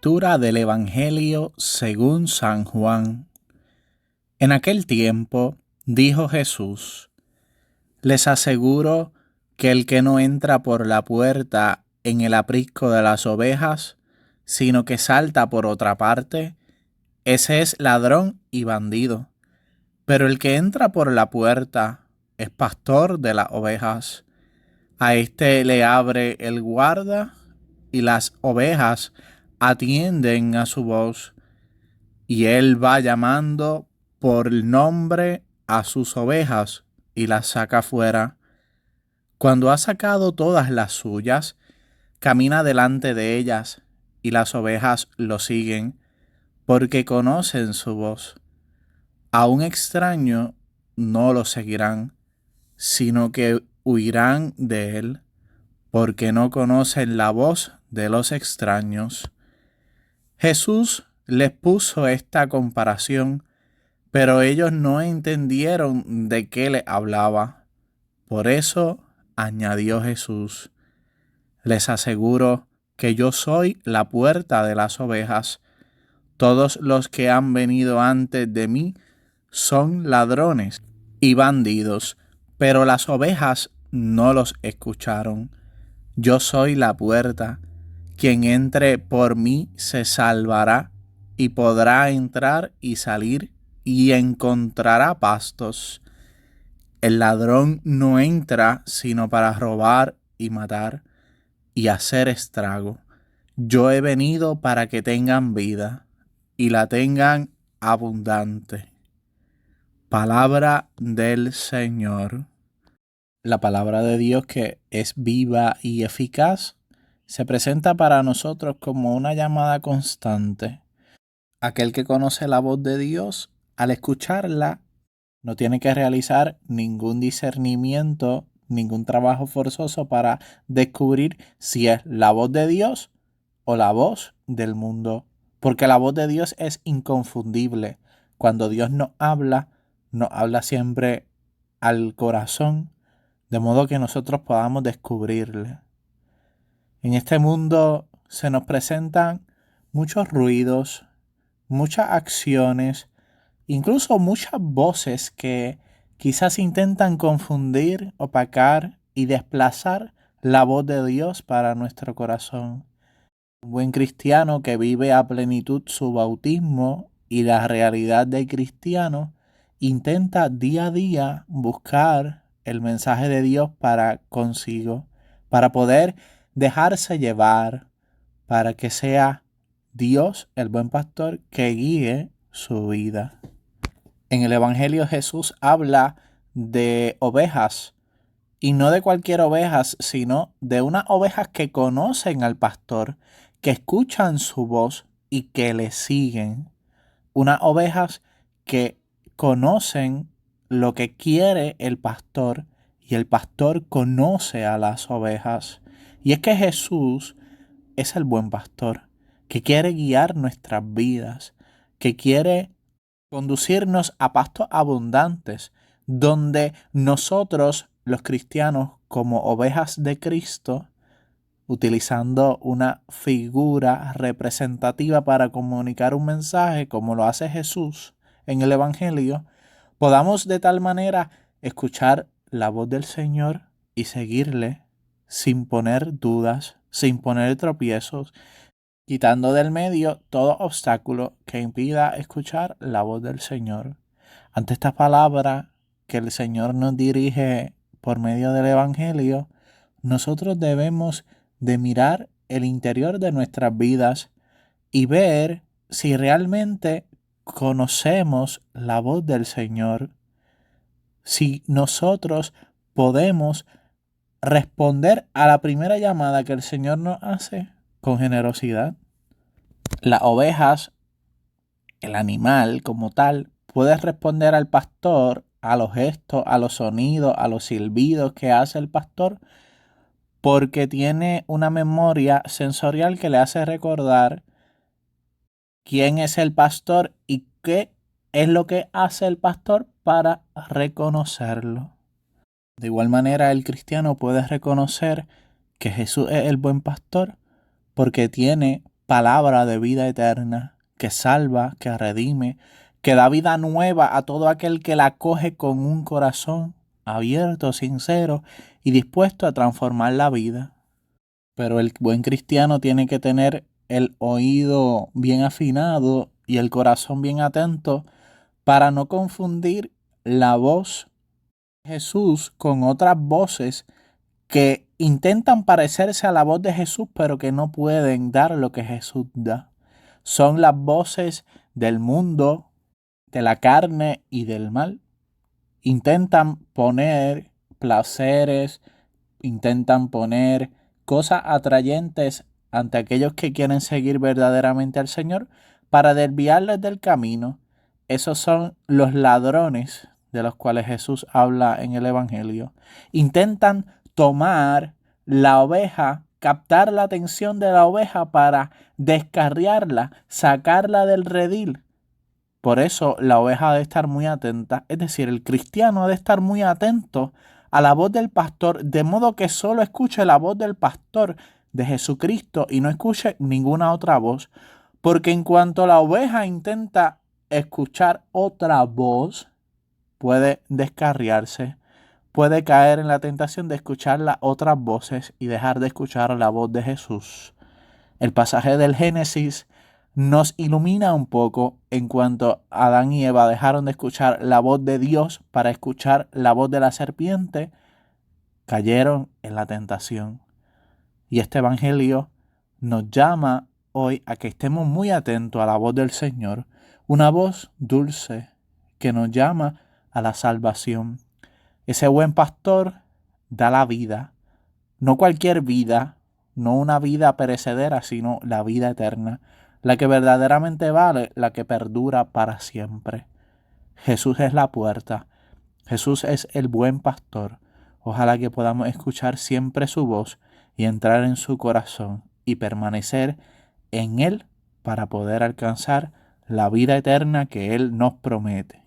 Lectura del Evangelio según San Juan. En aquel tiempo dijo Jesús: Les aseguro que el que no entra por la puerta en el aprisco de las ovejas, sino que salta por otra parte, ese es ladrón y bandido. Pero el que entra por la puerta es pastor de las ovejas. A éste le abre el guarda, y las ovejas atienden a su voz, y él va llamando por nombre a sus ovejas y las saca fuera. Cuando ha sacado todas las suyas, camina delante de ellas, y las ovejas lo siguen, porque conocen su voz. A un extraño no lo seguirán, sino que huirán de él, porque no conocen la voz de los extraños. Jesús les puso esta comparación, pero ellos no entendieron de qué le hablaba. Por eso añadió Jesús: Les aseguro que yo soy la puerta de las ovejas. Todos los que han venido antes de mí son ladrones y bandidos, pero las ovejas no los escucharon. Yo soy la puerta. Quien entre por mí se salvará y podrá entrar y salir y encontrará pastos. El ladrón no entra sino para robar y matar y hacer estrago. Yo he venido para que tengan vida y la tengan abundante. Palabra del Señor. La palabra de Dios, que es viva y eficaz, se presenta para nosotros como una llamada constante. Aquel que conoce la voz de Dios, al escucharla, no tiene que realizar ningún discernimiento, ningún trabajo forzoso para descubrir si es la voz de Dios o la voz del mundo, porque la voz de Dios es inconfundible. Cuando Dios nos habla siempre al corazón, de modo que nosotros podamos descubrirle. En este mundo se nos presentan muchos ruidos, muchas acciones, incluso muchas voces que quizás intentan confundir, opacar y desplazar la voz de Dios para nuestro corazón. Un buen cristiano que vive a plenitud su bautismo y la realidad del cristiano intenta día a día buscar el mensaje de Dios para consigo, para poder dejarse llevar, para que sea Dios, el buen pastor, que guíe su vida. En el Evangelio Jesús habla de ovejas, y no de cualquier ovejas, sino de unas ovejas que conocen al pastor, que escuchan su voz y que le siguen. Unas ovejas que conocen lo que quiere el pastor y el pastor conoce a las ovejas. Y es que Jesús es el buen pastor que quiere guiar nuestras vidas, que quiere conducirnos a pastos abundantes, donde nosotros, los cristianos, como ovejas de Cristo, utilizando una figura representativa para comunicar un mensaje, como lo hace Jesús en el Evangelio, podamos de tal manera escuchar la voz del Señor y seguirle sin poner dudas, sin poner tropiezos, quitando del medio todo obstáculo que impida escuchar la voz del Señor. Ante esta palabra que el Señor nos dirige por medio del Evangelio, nosotros debemos de mirar el interior de nuestras vidas y ver si realmente conocemos la voz del Señor, si nosotros podemos responder a la primera llamada que el Señor nos hace con generosidad. Las ovejas, el animal como tal, puede responder al pastor, a los gestos, a los sonidos, a los silbidos que hace el pastor, porque tiene una memoria sensorial que le hace recordar quién es el pastor y qué es lo que hace el pastor para reconocerlo. De igual manera, el cristiano puede reconocer que Jesús es el buen pastor porque tiene palabra de vida eterna que salva, que redime, que da vida nueva a todo aquel que la acoge con un corazón abierto, sincero y dispuesto a transformar la vida. Pero el buen cristiano tiene que tener el oído bien afinado y el corazón bien atento para no confundir la voz de Jesús con otras voces que intentan parecerse a la voz de Jesús, pero que no pueden dar lo que Jesús da. Son las voces del mundo, de la carne y del mal. Intentan poner placeres, intentan poner cosas atrayentes ante aquellos que quieren seguir verdaderamente al Señor para desviarles del camino. Esos son los ladrones de los cuales Jesús habla en el Evangelio. Intentan tomar la oveja, captar la atención de la oveja para descarriarla, sacarla del redil. Por eso la oveja ha de estar muy atenta, es decir, el cristiano ha de estar muy atento a la voz del pastor, de modo que solo escuche la voz del pastor de Jesucristo y no escuche ninguna otra voz, porque en cuanto la oveja intenta escuchar otra voz, puede descarriarse, puede caer en la tentación de escuchar las otras voces y dejar de escuchar la voz de Jesús. El pasaje del Génesis nos ilumina un poco en cuanto Adán y Eva dejaron de escuchar la voz de Dios para escuchar la voz de la serpiente, cayeron en la tentación. Y este Evangelio nos llama hoy a que estemos muy atentos a la voz del Señor, una voz dulce que nos llama a la salvación. Ese buen pastor da la vida, no cualquier vida, no una vida perecedera, sino la vida eterna, la que verdaderamente vale, la que perdura para siempre. Jesús es la puerta, Jesús es el buen pastor. Ojalá que podamos escuchar siempre su voz y entrar en su corazón y permanecer en Él para poder alcanzar la vida eterna que Él nos promete.